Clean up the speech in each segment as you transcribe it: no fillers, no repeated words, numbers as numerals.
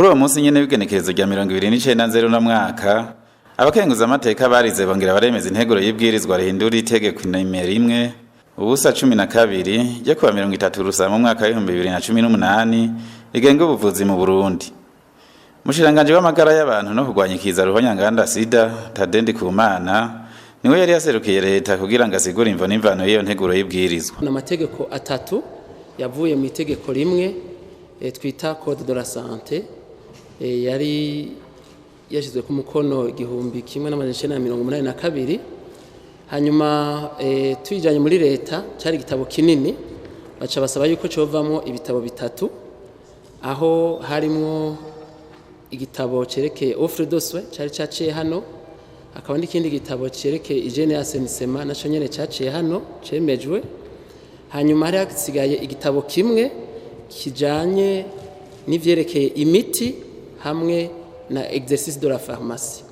kuri uwo munsi nyene w'igenekerezo rya 2019 na mwaka abakenguza amateka barize bongera baremeza integuro y'ibwirizwa rihindura itegeko nimero 1 ubusa 12 ryo kuwa 30 Rusama mu mwaka wa 2018 rigenga ubuvuzi mu Burundi. Mushiranganje w'amagara y'abantu no kurwanya ikiza ruhonyanganda sida Tade Ndikumana niwe yari yaserukiye leta kugira ngo asigure imvo n'imvano y'iyo nteguro y'ibwirizwa. N'amategeko atatu yavuye mu itegeko rimwe twita Code de la Santé yari yashizwe ku mukono 1982 hanyuma twijanye muri leta cyari igitabo kinini baca basaba yuko covamo ibitabo bitatu aho harimo igitabo cerekeye offre de soins cyari cyaciye hano akaba n'ikindi gitabo cerekeye hygiene y'assainissement naco nyene cyaciye hano cemejwe hanyuma hari hasigaye igitabo kimwe kijanye n'ivyerekeye imiti hamwe na exercice de la pharmacie.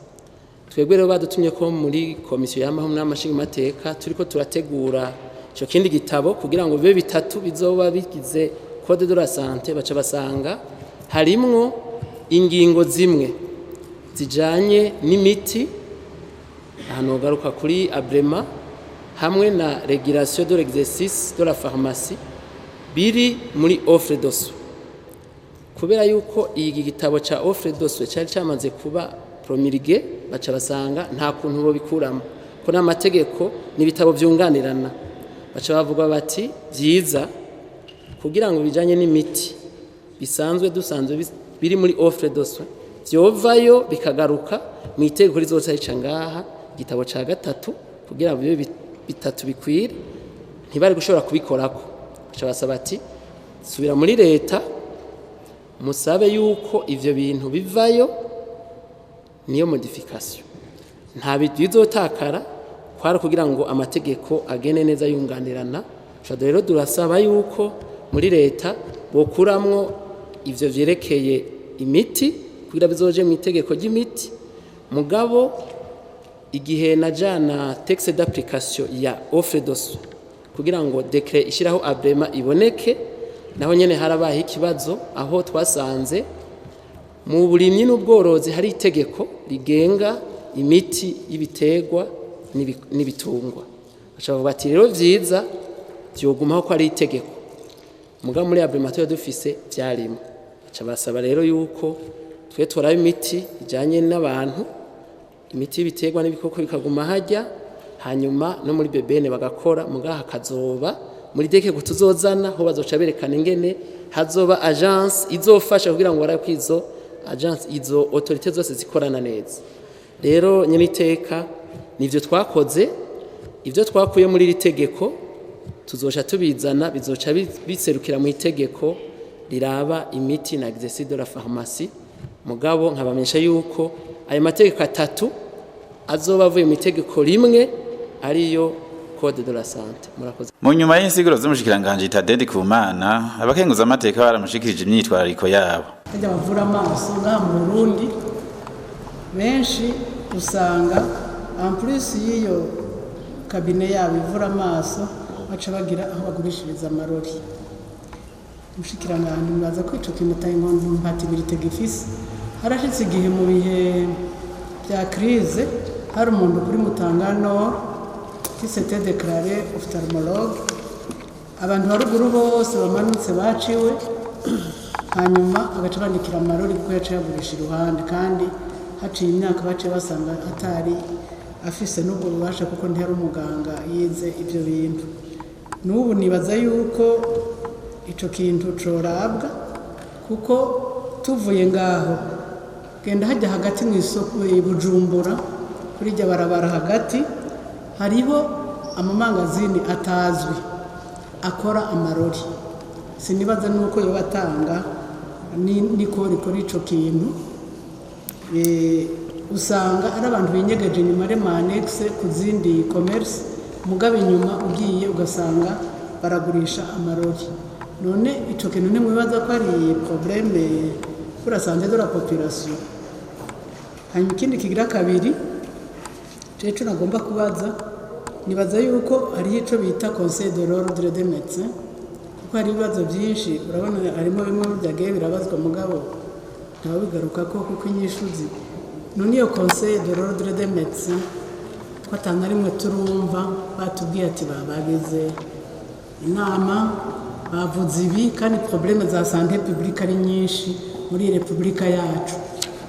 Twebwe rero badutumye ko muri komisiyo y'amahoro n'amashinga mateka turiko turategura cyo kindi gitabo kugira ngo bibe bitatu bizoba bigize Code de la Santé baca basanga harimwo ingingo zimwe zijanye n'imiti hano garuka kuri abrema hamwe na régulation de l'exercice de la pharmacie biri muri offre de soins. Kubera yuko iyi gitabo ca offre de soins cyari cyamaze kuba promulgué baca basanga nta kuntu bo bikuramo ko n'amategeko n'ibitabo byunganirana baca bavuga bati byiza kugira ngo bijanye n'imiti bisanzwe biri muri offre de soins byovayo bikagaruka mu itegeko rizoca ngaha igitabo ca gatatu kugira ngo bibe bitatu bikwira ntibari gushobora kubikorako baca basaba ati subira muri leta musabe yuko ivyo bintu bivayo niyo modification nta bizotakara kwara kugira ngo amategeko agene neza yunganirana cyo rero durasaba yuko muri leta bokuramwo ivyo vyerekeye imiti kugira bizoje mu itegeko ry'imiti mugabo igihe najana texte d'application ya offre de soins kugira ngo décret ishiraho abrema iboneke naho nyene harabaye ikibazo aho twasanze mu burimyi n'ubworozi hari itegeko rigenga imiti y'ibiterwa n'ibitungwa bacavuga ati rero vyiza byogumaho ko ari itegeko muga muri abrematoire dufise byarimo baca basaba rero yuko twe turaba imiti ijanye n'abantu imiti y'ibiterwa n'ibikoko bikaguma hajya hanyuma no muri bebene bagakora mugaha kazoba muri deke kutuzozana ho bazoca berekana ingene hazoba agence izofasha kugira ngo barakwizo agence izo autorité zose zikorana neza rero nyene iteka nivyo twakoze ivyo twakuye muri ritegeko tuzoca tubizana bizoca biserukira mu itegeko riraba imiti na exercice de la pharmacie mugabo nkabamenyesha yuko ayo mategeko atatu azoba avuye mu itegeko rimwe ariyo Code de la Santé. Murakoze. Mu nyuma y'insiguro z'umushikiranganje Tade Ndikumana abakenguza amateka baramushikirije imyitwarariko yabo. Ajya bavura amaso ngaha mu Burundi benshi usanga en plus y'iyo kabine yabo ivura amaso baca bagira aho bagurishiriza amarori. Umushikiranganje mbaza kwica kimutaye inkondo mpatibilité gifise harashitse igihe mu bihe bya crise hari umuntu kuri Mutangano qui s'était déclaré ophtalmologue abantu baruguru bose bamanutse baciwe hanyuma agaca bandikira amarori kuko yaciye yagurisha iruhande kandi haciye imyaka baciye basanga atari afise n'ubwo bubasha kuko ntiyari umuganga yize ibyo bintu n'ubu nibaza yuko ico kintu corabwa kuko tuvuye ngaho genda hajya hagati mu isoko Bujumbura kuri rya barabara hagati hariho amamangazini atazwi akora amarori sinibaza nuko yo batanga niko rikora ico kintu usanga ari abantu binyegeje nyuma re manexe kuzindi commerce mugabe nyuma ugiye ugasanga baragurisha amarori none ico kintu ne mwibaza ko ari problème pour la santé de la population hanyuma ikindi kigira kabiri cyo nagomba kubaza nibaza yuko hari ico bita conseil de l'ordre des médecins kuko hari ibibazo byinshi urabona harimo bimwe byagiye birabazwa mugabo nkaba bigaruka ko kuko inyishuzi none iyo conseil de l'ordre des médecins ko atana rimwe turumva batubwiye ati babagize inama bavuze ibi kandi problème za santé publique ari nyinshi muri repubulika yacu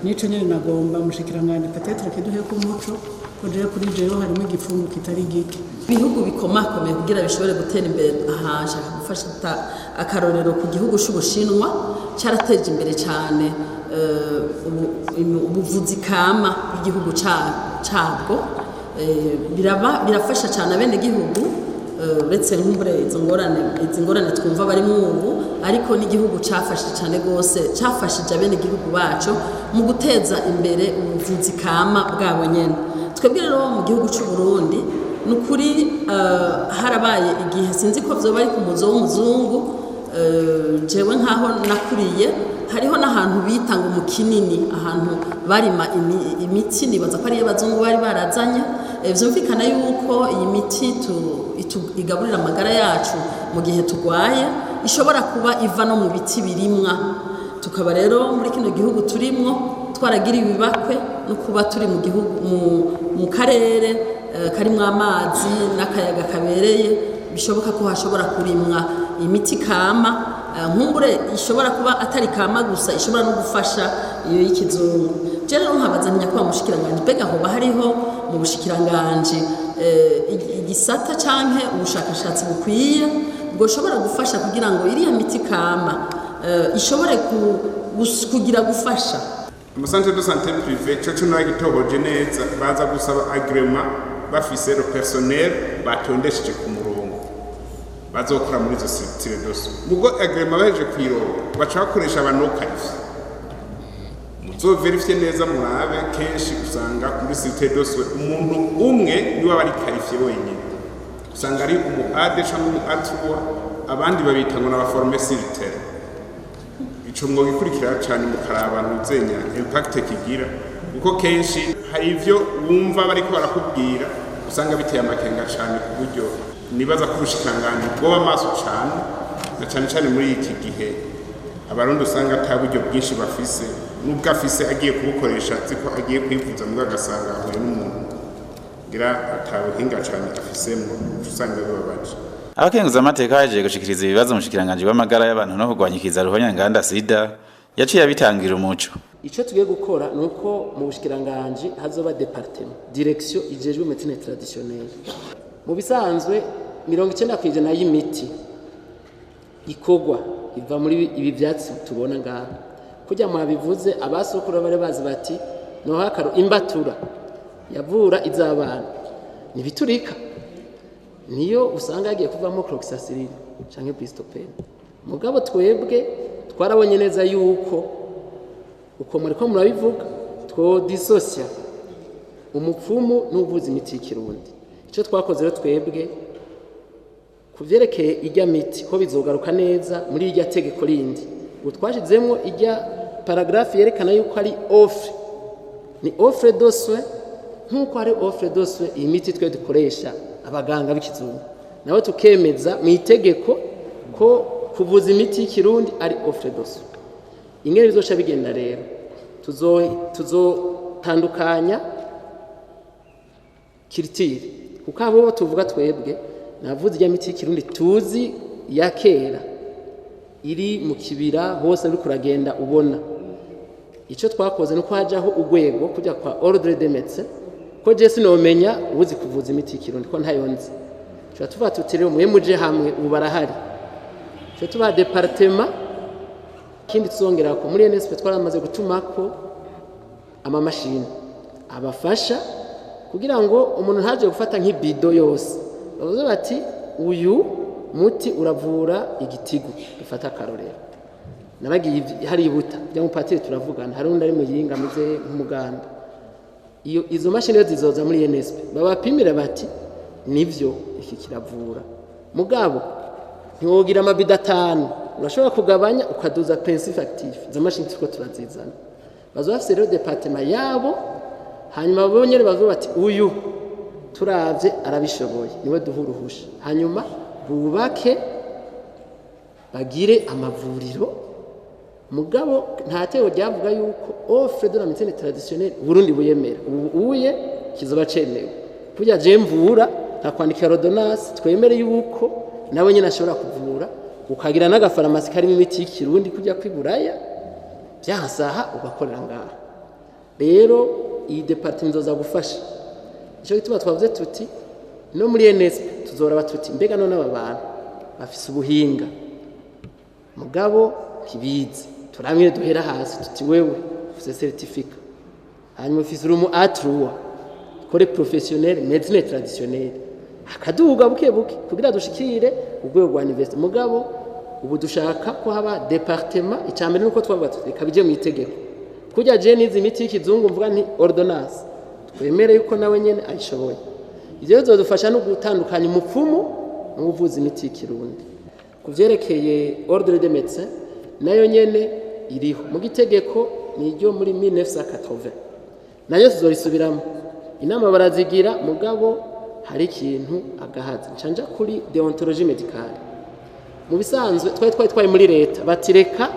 nico nyene nagomba mushikiranganje peut-être kiduhe ku muco ko je kuri jewe harimo igifungo kitari gike ibihugu bikomakomeye kugira bishobore gutera imbere ahasha gufasha akarorero ku gihugu cy'Ubushinwa cyarateje imbere cyane ubuvuzi kama igihugu cyabwo birafasha cyane abene gihugu uretse nk'umbure izi ngorane twumva bari mu ubu ariko n'igihugu cyafashije cyane gose cyafashije abene gihugu bacu mu guteza imbere ubuvuzi kama bwabo nyene twebwe rero mu gihugu cy'u Burundi nukuri harabaye igihe sinzi ko vyo bari ku muzo w'umuzungu jewe nkaho nakuriye hariho n'ahantu bita ngo mu Kinini ahantu barima imiti nibaza ko ari y'abazungu bari barazanye vyumvikana yuko iyi miti igaburira amagara yacu mu gihe tugwaye ishobora kuba iva no mu biti birimwa tukaba rero muri kino gihugu turimwo twaragira ibibakwe no kuba turi mu gihugu mu karere karimwo amazi n'akayaga kabereye bishoboka ko hashobora kurimwa imiti kama nkumbure ishobora kuba atari kama gusa ishobora no gufasha iyo y'ikizungu je rero nkabaza kwa mushikiranganje mbega hoba hariho mu bushikiranganje igisata canke ubushakashatsi bukwiye bwoshobora gufasha kugira ngo iriya miti kama ishobore kugira gufasha umusanzu de santé privé cyo nagitoboje neza baza gusaba agreement bafise le personnel batondesheje ku murongo bazokora muri izo structure dose mugo agreement baje kwiro baca bakoresha abanokazi muzo verifye neza murabe kenshi usanga muri structure dose umuntu umwe niwe bari qualifié wenyine usanga ari umu ade cyangwa umu atwa abandi babita ngo n'abaforme silitaire ico mwo gikurikira cyane mukaraba nuzenya impact kigira kuko kenshi hari ivyo wumva bariko barakubwira usanga biteye amakenga cyane ku buryo nibaza kurushikangana bwo bamaso cyane na cyane muri iki gihe abarundi usanga ataburyo bwinshi bafise nubwo afise agiye kubukoresha ziko agiye kwivuza mu gasanga ahuye n'umuntu gira atabuhinga cyane afisemo usanga bibabaje abakenguza amateka yaje gushikiriza ibibazo mushikiranganje w'amagara y'abantu no kugwanyikiza ruhonyanganda sida yaciye abitangira umuco ico tugiye gukora nuko mu bushikiranganje hazoba departement direction ijejwe médecine traditionnelle mu bisanzwe 90% y'imiti ikogwa iva muri ibi byatsi tubona ngaha kujya mwabivuze abasokuru bare bazi bati no hakaro imbatura yavura izabana nibiturika niyo usanga yagiye kuvamo cloxacilline canke Bristopene mugabo twebwe twarabonye neza yuko uko muri ko murabivuga two dissocia umupfumu n'ubuvuzi imiti y'ikirundi ico twakoze rero twebwe kuvyerekeye ijya miti ko bizogaruka neza muri ijya tegeko rindi utwashizemo ijya paragraphe yerekana yuko ari offre ni offre de soins nkuko ari offre de soins imiti twe dukoresha abaganga b'ikizungu nawe tukemeza mu itegeko ko kuvuza imiti y'ikirundi ari offre de soins ingene bizoca bigenda rero tuzotandukanya kiritire kuko abo tuvuga twebwe navuze ijya miti y'ikirundi tuzi ya kera iri mu kibira hose uri kuragenda ubona icyo twakoze nuko hajaho urwego kujya kwa ordre des médecins ko je sinomenya uzi kuvuza imiti y'ikirundi ko ntayonzi cyo tuva tutirero muje hamwe ubu barahari cyo tuba departement kindi tuzongera ko muri NSP twaramaze gutumako ama machine abafasha kugira ngo umuntu ntaje gufata nk'ibido yose bavuze bati uyu muti uravura igitigu dufata akarorero nabagiye hari ibuta bya mupatire turavugana hari undi ari mu yinga muze nk'umuganda iyo izo mashine zizoza muri NSP babapimira bati nivyo iki kiravura mugabo ntiwogira amabida 5 urashobora kugabanya ukaduza principe active izo mashine tuko turazizana bazofise rero departement yabo hanyuma bonyere bavuga bati uyu turavye arabishoboye niwe duhuruhusha hanyuma bubake bagire amavuriro mugabo nta teko ryavuga yuko offre de la médecine traditionnelle Burundi buyemera ubuye kizoba cemewe kujya je mvura ntakwandikira ordonnance twemere yuko nawe nyine ashobora kuvura ukagira n'agafarumasi karimo imiti y'ikirundi kujya kwiburaya byahasaha ugakorera ngaha rero iyi departement izoza gufasha icyo gituma twavuze tuti no muri NSP tuzora batuti mbega none aba bantu bafise ubuhinga mugabo kibizi turamye duhera hasi tuti wewe ufise certificat hanyuma ufise urumu A3 kore professionnel médecine traditionnelle akaduga buke kugira dushikire urwego rwa university mugabo ubu dushaka ko haba departement icambere nuko twavuga tuti kabije mu itegeko kujya je nizi imiti y'ikizungu mvuga nti ordonnance twemere yuko nawe nyene ayishoboye ivyo bizodufasha no gutandukanya umupfumu n'ubuvuzi imiti y'ikirundi kuvyerekeye ordre des médecins nayo nyene iriho mu gitegeko niryo muri 1980 nayo tuzorisubiramo inama barazigira mugabo hari ikintu agahaza ncanja kuri deontologie médicale mu bisanzwe twari muri leta batireka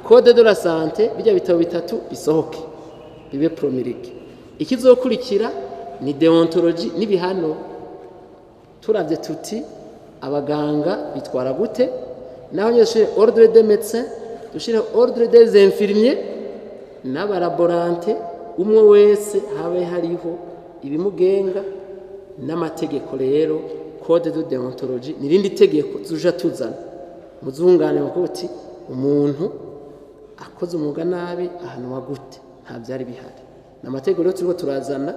code de la santé bijya bitabo bitatu bisohoke bibe promulgué ikizokurikira ni deontologie n'ibihano turavye tuti abaganga bitwara gute naho nyeshire ordre des médecins dushire ordre des infirmiers n'abalaborante umwe wese habe hariho ibimugenga n'amategeko rero code de deontologie nirindi tegeko tuja tuzana muzungane mukuti umuntu akoze umuga nabi ahanwa gute nta byari bihari n'amategeko rero turiko turazana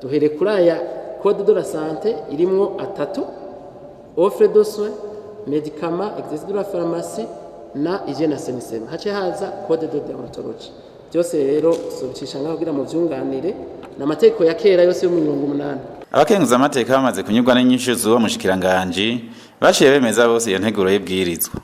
duhere kuri aya code de la santé irimwo atatu offre de soins médicaments exercice de la pharmacie na hygiène assainissement hace haza code de deontologie byose rero sobicisha ngaho kugira mu vyunganire n'amategeko ya kera yose yo mu 80 abakenguza amateka bamaze kunyurwa n'inyishu z'uwo mushikiranganje baciye bemeza bose iyo nteguro y'ibwirizwa